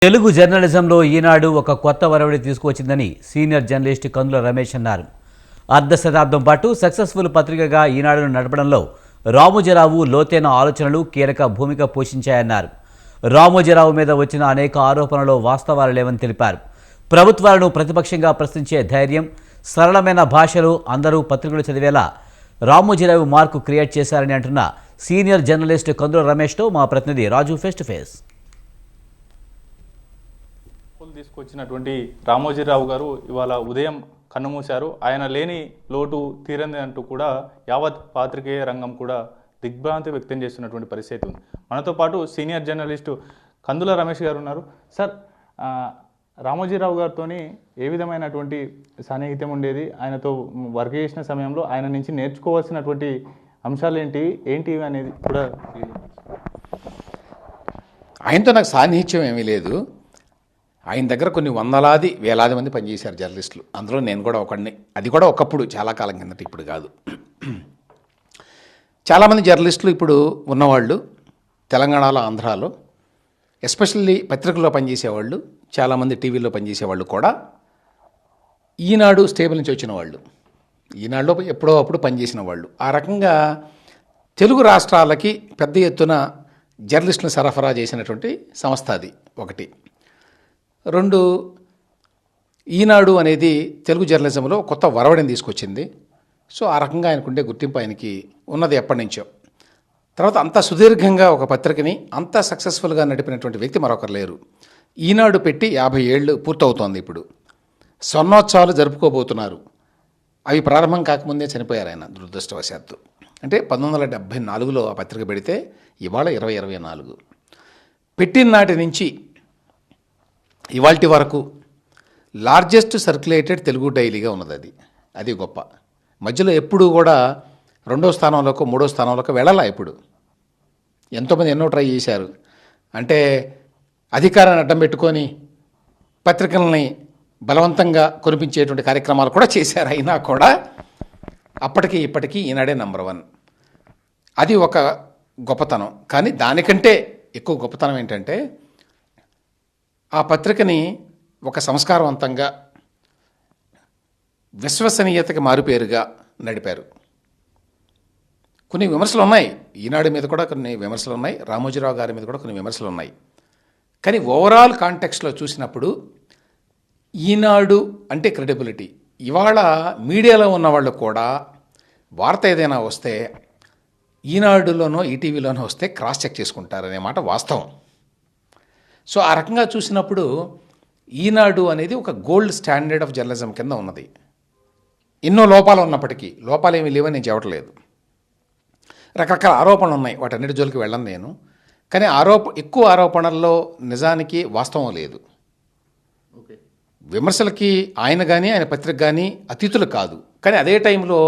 తెలుగు జర్నలిజంలో ఈనాడు ఒక కొత్త వరవడి తీసుకువచ్చిందని సీనియర్ జర్నలిస్ట్ కందుల రమేష్ అన్నారు. అర్ధ శతాబ్దం పాటు సక్సెస్ఫుల్ పత్రికగా ఈనాడును నడపడంలో రామోజీరావు లోతైన ఆలోచనలు కీలక భూమిక పోషించాయన్నారు. రామోజీరావు మీద వచ్చిన అనేక ఆరోపణలు వాస్తవాలు లేవని తెలిపారు. ప్రభుత్వాలను ప్రతిపక్షంగా ప్రశ్నించే ధైర్యం, సరళమైన భాషలో అందరూ పత్రికలు చదివేలా రామోజీరావు మార్కు క్రియేట్ చేశారని అంటున్న సీనియర్ జర్నలిస్ట్ కందుల రమేష్తో మా ప్రతినిధి రాజు ఫేస్ టు ఫేస్. తీసుకొచ్చినటువంటి రామోజీరావు గారు ఇవాళ ఉదయం కన్నుమూశారు. ఆయన లేని లోటు తీరంది అంటూ కూడా యావత్ పాత్రికేయ రంగం కూడా దిగ్భ్రాంతి వ్యక్తం చేస్తున్నటువంటి పరిస్థితి ఉంది. మనతో పాటు సీనియర్ జర్నలిస్టు కందుల రమేష్ గారు ఉన్నారు. సార్, రామోజీరావు గారితో ఏ విధమైనటువంటి సాన్నిహిత్యం ఉండేది? ఆయనతో వర్క్ చేసిన సమయంలో ఆయన నుంచి నేర్చుకోవాల్సినటువంటి అంశాలు ఏంటి అనేది కూడా. ఆయనతో నాకు సాన్నిహిత్యం ఏమీ లేదు. ఆయన దగ్గర కొన్ని వందలాది వేలాది మంది పనిచేశారు జర్నలిస్టులు. అందులో నేను కూడా ఒకడిని. అది కూడా ఒకప్పుడు, చాలా కాలం కిందట, ఇప్పుడు కాదు. చాలామంది జర్నలిస్టులు ఇప్పుడు ఉన్నవాళ్ళు తెలంగాణలో, ఆంధ్రాలో, ఎస్పెషల్లీ పత్రికల్లో పనిచేసేవాళ్ళు, చాలామంది టీవీలో పనిచేసేవాళ్ళు కూడా ఈనాడు స్టేబుల్ నుంచి వచ్చిన వాళ్ళు, ఈనాడులో ఎప్పుడో అప్పుడు పనిచేసిన వాళ్ళు. ఆ రకంగా తెలుగు రాష్ట్రాలకి పెద్ద ఎత్తున జర్నలిస్టులను సరఫరా చేసినటువంటి సంస్థ అది ఒకటి. రెండు, ఈనాడు అనేది తెలుగు జర్నలిజంలో కొత్త వరవడిని తీసుకొచ్చింది. సో ఆ రకంగా ఆయనకుండే గుర్తింపు ఆయనకి ఉన్నది ఎప్పటి నుంచో. తర్వాత అంత సుదీర్ఘంగా ఒక పత్రికని అంత సక్సెస్ఫుల్గా నడిపినటువంటి వ్యక్తి మరొకరు లేరు. ఈనాడు పెట్టి 50 ఏళ్ళు పూర్తవుతోంది. ఇప్పుడు స్వర్ణోత్సవాలు జరుపుకోబోతున్నారు. అవి ప్రారంభం కాకముందే చనిపోయారు ఆయన, దురదృష్టవశాత్తు. అంటే 1974లో ఆ పత్రిక పెడితే ఇవాళ 2024. పెట్టిన నాటి నుంచి ఇవాల్టి వరకు లార్జెస్ట్ సర్క్యులేటెడ్ తెలుగు డైలీగా ఉన్నది. అది గొప్ప. మధ్యలో ఎప్పుడూ కూడా 2వ స్థానంలోకో 3వ స్థానంలోకో వెళ్ళాలా. ఇప్పుడు ఎంతోమంది ఎన్నో ట్రై చేశారు. అంటే అధికారాన్ని అడ్డం పెట్టుకొని పత్రికల్ని బలవంతంగా కొనిపించేటువంటి కార్యక్రమాలు కూడా చేశారు. అయినా కూడా అప్పటికి ఇప్పటికీ ఈనాడే నంబర్ 1. అది ఒక గొప్పతనం. కానీ దానికంటే ఎక్కువ గొప్పతనం ఏంటంటే ఆ పత్రికని ఒక సంస్కారవంతంగా, విశ్వసనీయతకి మారుపేరుగా నడిపారు. కొన్ని విమర్శలు ఉన్నాయి, ఈనాడు మీద కూడా కొన్ని విమర్శలు ఉన్నాయి, రామోజీరావు గారి మీద కూడా కొన్ని విమర్శలు ఉన్నాయి. కానీ ఓవరాల్ కాంటెక్స్ట్లో చూసినప్పుడు ఈనాడు అంటే క్రెడిబిలిటీ. ఇవాళ మీడియాలో ఉన్నవాళ్ళు కూడా వార్త ఏదైనా వస్తే ఈనాడులోనో ఈటీవీలోనో వస్తే క్రాస్ చెక్ చేసుకుంటారనే మాట వాస్తవం. సో ఆ రకంగా చూసినప్పుడు ఈనాడు అనేది ఒక గోల్డ్ స్టాండర్డ్ ఆఫ్ జర్నలిజం కింద ఉన్నది. ఎన్నో లోపాలు ఉన్నప్పటికీ, లోపాలు ఏమీ లేవని నేను చెప్పట్లేదు, రకరకాల ఆరోపణలు ఉన్నాయి, వాటన్నిటి జోలికి వెళ్ళను నేను. కానీ ఎక్కువ ఆరోపణల్లో నిజానికి వాస్తవం లేదు. విమర్శలకి ఆయన కానీ ఆయన పత్రిక కానీ అతిథులు కాదు. కానీ అదే టైంలో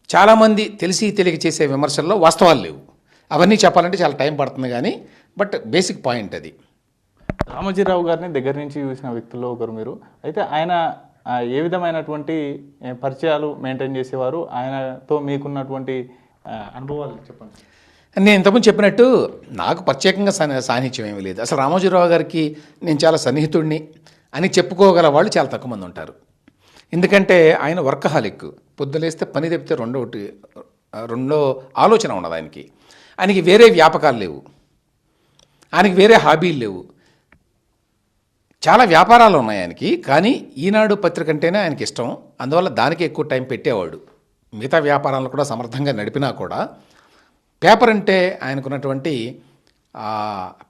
చాలామంది తెలిసి తెలియక చేసే విమర్శల్లో వాస్తవాలు లేవు. అవన్నీ చెప్పాలంటే చాలా టైం పడుతుంది. కానీ బట్ బేసిక్ పాయింట్ అది. రామోజీరావు గారిని దగ్గర నుంచి చూసిన వ్యక్తుల్లో ఒకరు మీరు. అయితే ఆయన ఏ విధమైనటువంటి పరిచయాలు మెయింటైన్ చేసేవారు? ఆయనతో మీకున్నటువంటి అనుభవాలు చెప్పండి. నేను ఇంతకుముందు చెప్పినట్టు నాకు ప్రత్యేకంగా సాన్నిహిత్యం ఏమీ లేదు. అసలు రామోజీరావు గారికి నేను చాలా సన్నిహితుడిని అని చెప్పుకోగల వాళ్ళు చాలా తక్కువ మంది ఉంటారు. ఎందుకంటే ఆయన వర్కహాలిక్. పొద్దులేస్తే పని తెప్పితే రెండో ఆలోచన ఉన్నది ఆయనకి. ఆయనకి వేరే వ్యాపకాలు లేవు, ఆయనకి వేరే హాబీలు లేవు. చాలా వ్యాపారాలు ఉన్నాయి ఆయనకి. కానీ ఈనాడు పత్రిక అంటేనే ఆయనకి ఇష్టం. అందువల్ల దానికి ఎక్కువ టైం పెట్టేవాడు. మిగతా వ్యాపారాలను కూడా సమర్థంగా నడిపినా కూడా పేపర్ అంటే ఆయనకున్నటువంటి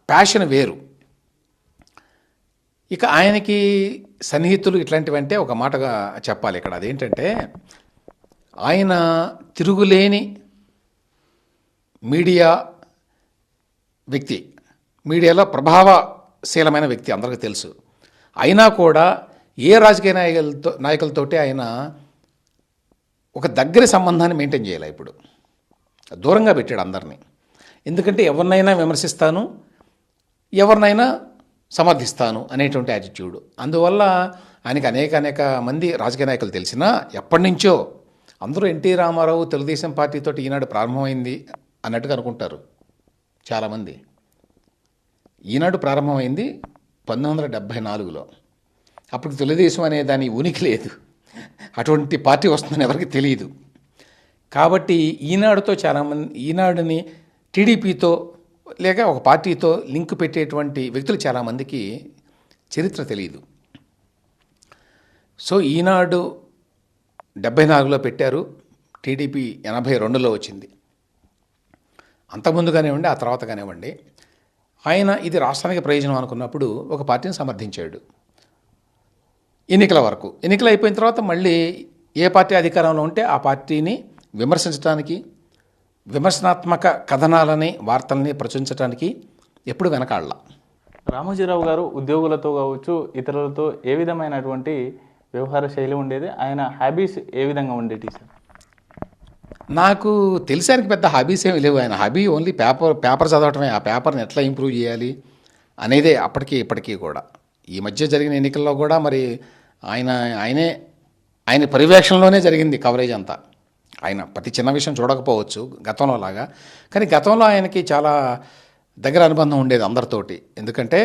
ప్యాషన్ వేరు. ఇక ఆయనకి సన్నిహితులు ఇట్లాంటివంటే ఒక మాటగా చెప్పాలి ఇక్కడ. అదేంటంటే ఆయన తిరుగులేని మీడియా వ్యక్తి, మీడియాలో ప్రభావశీలమైన వ్యక్తి, అందరికీ తెలుసు. అయినా కూడా ఏ రాజకీయ నాయకులతోటి ఆయన ఒక దగ్గర సంబంధాన్ని మెయింటైన్ చేయాలి. ఇప్పుడు దూరంగా పెట్టాడు అందరినీ. ఎందుకంటే ఎవరినైనా విమర్శిస్తాను, ఎవరినైనా సమర్థిస్తాను అనేటువంటి యాటిట్యూడ్. అందువల్ల ఆయనకి అనేక మంది రాజకీయ నాయకులు తెలిసినా ఎప్పటి నుంచో అందరూ ఎన్టీ రామారావు తెలుగుదేశం పార్టీతో ఈనాడు ప్రారంభమైంది అన్నట్టుగా అనుకుంటారు చాలామంది. ఈనాడు ప్రారంభమైంది 1974లో. అప్పుడు తెలుగుదేశం అనే దాని ఉనికి లేదు, అటువంటి పార్టీ వస్తుందని ఎవరికి తెలియదు. కాబట్టి ఈనాడుతో చాలామంది, ఈనాడుని టీడీపీతో లేక ఒక పార్టీతో లింక్ పెట్టేటువంటి వ్యక్తులు చాలామందికి చరిత్ర తెలియదు. సో ఈనాడు 74లో పెట్టారు, టీడీపీ 82లో వచ్చింది. అంతకుముందు కానివ్వండి, ఆ తర్వాత కానివ్వండి, ఆయన ఇది రాష్ట్రానికి ప్రయోజనం అనుకున్నప్పుడు ఒక పార్టీని సమర్థించాడు ఎన్నికల వరకు. ఎన్నికలు అయిపోయిన తర్వాత మళ్ళీ ఏ పార్టీ అధికారంలో ఉంటే ఆ పార్టీని విమర్శించడానికి, విమర్శనాత్మక కథనాలని, వార్తల్ని ప్రచురించడానికి ఎప్పుడు వెనకాడల. రామోజీరావు గారు ఉద్యోగులతో కావచ్చు, ఇతరులతో ఏ విధమైనటువంటి వ్యవహార శైలి ఉండేది? ఆయన హ్యాబీస్ ఏ విధంగా ఉండేవి సార్? నాకు తెలిసానికి పెద్ద హాబీస్ ఏమి లేవు. ఆయన హాబీ ఓన్లీ పేపర్ చదవటమే. ఆ పేపర్ని ఎట్లా ఇంప్రూవ్ చేయాలి అనేదే అప్పటికీ ఇప్పటికీ కూడా. ఈ మధ్య జరిగిన ఎన్నికల్లో కూడా మరి ఆయన పర్యవేక్షణలోనే జరిగింది కవరేజ్ అంతా. ఆయన ప్రతి చిన్న విషయం చూడకపోవచ్చు గతంలో లాగా, కానీ గతంలో ఆయనకి చాలా దగ్గర అనుబంధం ఉండేది అందరితోటి. ఎందుకంటే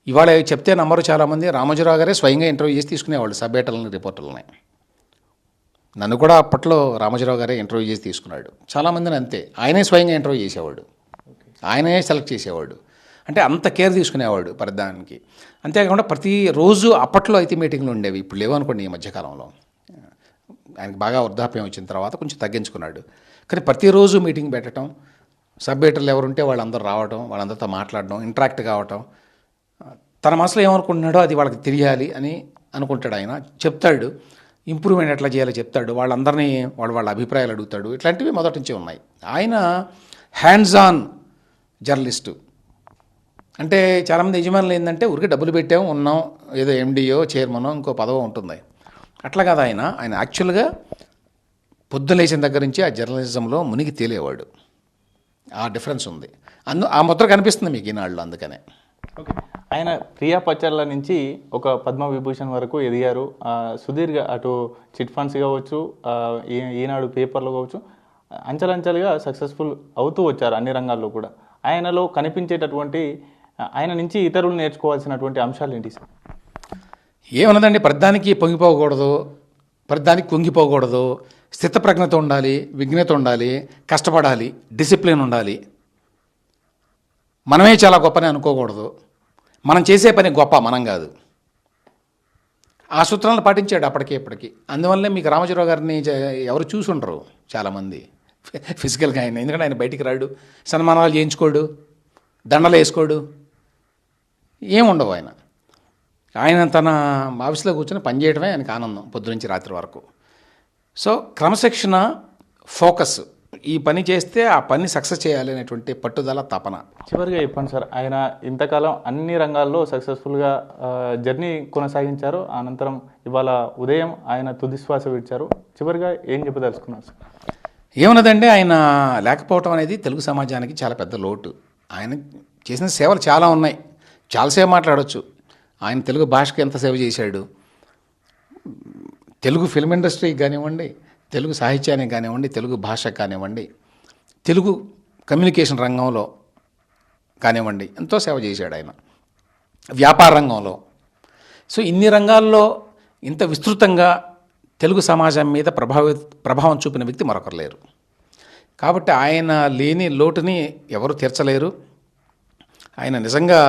ఇవాళ చెప్తే నమ్మరు చాలామంది, రామోజీరావు గారే స్వయంగా ఇంటర్వ్యూ చేసి తీసుకునేవాళ్ళు సబ్ ఎడిటర్లని, రిపోర్టర్లని. నన్ను కూడా అప్పట్లో రామోజీరావు గారే ఇంటర్వ్యూ చేసి తీసుకున్నాడు. చాలామందిని అంతే, ఆయనే స్వయంగా ఇంటర్వ్యూ చేసేవాడు, ఆయనే సెలెక్ట్ చేసేవాడు. అంటే అంత కేర్ తీసుకునేవాడు ప్రతిదానికి. అంతేకాకుండా ప్రతిరోజు అప్పట్లో అయితే మీటింగ్లు ఉండేవి, ఇప్పుడు లేవనుకోండి ఈ మధ్యకాలంలో. ఆయనకి బాగా వృద్ధాప్యం వచ్చిన తర్వాత కొంచెం తగ్గించుకున్నాడు. కానీ ప్రతిరోజు మీటింగ్ పెట్టడం, సబ్ ఎడిటర్లు ఎవరుంటే వాళ్ళందరూ రావడం, వాళ్ళందరితో మాట్లాడడం, ఇంటరాక్ట్ కావటం, తన మనసులో ఏమనుకుంటున్నాడో అది వాళ్ళకి తెలియాలి అని అనుకుంటాడు. ఆయన చెప్తాడు, ఇంప్రూవ్మెంట్ ఎట్లా చేయాలో చెప్తాడు, వాళ్ళందరినీ వాళ్ళ అభిప్రాయాలు అడుగుతాడు. ఇట్లాంటివి మొదటి నుంచే ఉన్నాయి. ఆయన హ్యాండ్స్ ఆన్ జర్నలిస్టు. అంటే చాలామంది యజమానులు ఏంటంటే ఊరికే డబ్బులు పెట్టాము ఉన్నాం, ఏదో ఎండియో చైర్మనో ఇంకో పదవో ఉంటుంది. అట్లా కాదు, ఆయన యాక్చువల్గా పొద్దున లేచిన దగ్గర నుంచి ఆ జర్నలిజంలో మునిగి తేలేవాడు. ఆ డిఫరెన్స్ ఉంది, ఆ ముద్ర కనిపిస్తుంది మీకు ఈనాడులో. అందుకనే ఓకే, ఆయన ప్రియా పచ్చళ్ళ నుంచి ఒక పద్మవిభూషణ్ వరకు ఎదిగారు. సుదీర్ఘ అటు చిట్ ఫండ్స్ కావచ్చు, ఈనాడు పేపర్లు కావచ్చు, అంచెలంచెలుగా సక్సెస్ఫుల్ అవుతూ వచ్చారు అన్ని రంగాల్లో కూడా. ఆయనలో కనిపించేటటువంటి, ఆయన నుంచి ఇతరులు నేర్చుకోవాల్సినటువంటి అంశాలు ఏంటి సార్? ఏమన్నదండి, ప్రతిదానికి పొంగిపోకూడదు, ప్రతిదానికి కుంగిపోకూడదు, స్థితప్రజ్ఞత ఉండాలి, విజ్ఞత ఉండాలి, కష్టపడాలి, డిసిప్లిన్ ఉండాలి. మనమే చాలా గొప్పని అనుకోకూడదు, మనం చేసే పని గొప్ప, మనం కాదు. ఆ సూత్రాలను పాటించాడు అప్పటికి ఇప్పటికి. అందువల్లే మీకు రామోజీరావు గారిని ఎవరు చూసుండరు చాలామంది ఫిజికల్గా ఆయన. ఎందుకంటే ఆయన బయటికి రాడు, సన్మానాలు చేయించుకోడు, దండలు వేసుకోడు, ఏముండవు. ఆయన తన ఆఫీస్లో కూర్చొని పనిచేయడమే ఆయనకు ఆనందం పొద్దునుంచి రాత్రి వరకు. సో క్రమశిక్షణ, ఫోకస్, ఈ పని చేస్తే ఆ పని సక్సెస్ చేయాలి అనేటువంటి పట్టుదల, తపన. చివరిగా చెప్పండి సార్, ఆయన ఇంతకాలం అన్ని రంగాల్లో సక్సెస్ఫుల్గా జర్నీ కొనసాగించారు. అనంతరం ఇవాళ ఉదయం ఆయన తుదిశ్వాస విడిచారు. చివరిగా ఏం చెప్పదలుచుకున్నారు సార్? ఏమన్నదంటే, ఆయన లేకపోవటం అనేది తెలుగు సమాజానికి చాలా పెద్ద లోటు. ఆయన చేసిన సేవలు చాలా ఉన్నాయి, చాలాసేపు మాట్లాడవచ్చు. ఆయన తెలుగు భాషకి ఎంత సేవ చేశాడు, తెలుగు ఫిల్మ్ ఇండస్ట్రీకి కానివ్వండి, తెలుగు సాహిత్యానికి కానివ్వండి, తెలుగు భాషకు కానివ్వండి, తెలుగు కమ్యూనికేషన్ రంగంలో కానివ్వండి, ఎంతో సేవ చేశాడు ఆయన. వ్యాపార రంగంలో. సో ఇన్ని రంగాల్లో ఇంత విస్తృతంగా తెలుగు సమాజం మీద ప్రభావం చూపిన వ్యక్తి మరొకరు లేరు. కాబట్టి ఆయన లేని లోటుని ఎవరు తీర్చలేరు. ఆయన నిజంగా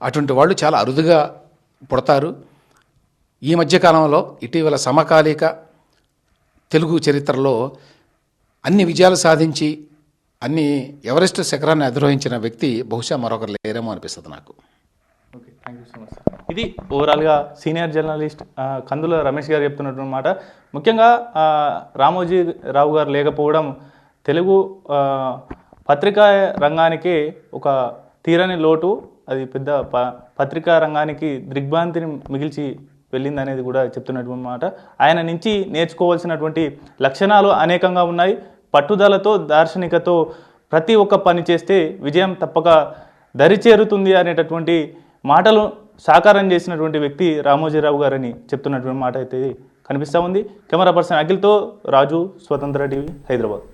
అటువంటి వాళ్ళు చాలా అరుదుగా పుడతారు. ఈ మధ్యకాలంలో ఇటీవల సమకాలిక తెలుగు చరిత్రలో అన్ని విజయాలు సాధించి అన్ని ఎవరెస్ట్ శిఖరాన్ని అధిరోహించిన వ్యక్తి బహుశా మరొకరు లేరేమో అనిపిస్తుంది నాకు. Okay, thank you so much sir. ఇది ఓవరాల్గా సీనియర్ జర్నలిస్ట్ కందుల రమేష్ గారు చెప్తున్నటువంటి మాట. ముఖ్యంగా రామోజీరావు గారు లేకపోవడం తెలుగు పత్రికా రంగానికి ఒక తీరని లోటు, అది పెద్ద పత్రికా రంగానికి దిగ్భ్రాంతిని మిగిల్చి వెళ్ళిందనేది కూడా చెప్తున్నటువంటి మాట. ఆయన నుంచి నేర్చుకోవాల్సినటువంటి లక్షణాలు అనేకంగా ఉన్నాయి. పట్టుదలతో, దార్శనికతో ప్రతి ఒక్క పని చేస్తే విజయం తప్పక దరిచేరుతుంది అనేటటువంటి మాటలు సాకారం చేసినటువంటి వ్యక్తి రామోజీరావు గారని చెప్తున్నటువంటి మాట అయితే కనిపిస్తూ ఉంది. కెమెరా పర్సన్ అఖిల్తో రాజు, స్వతంత్ర టీవీ, హైదరాబాద్.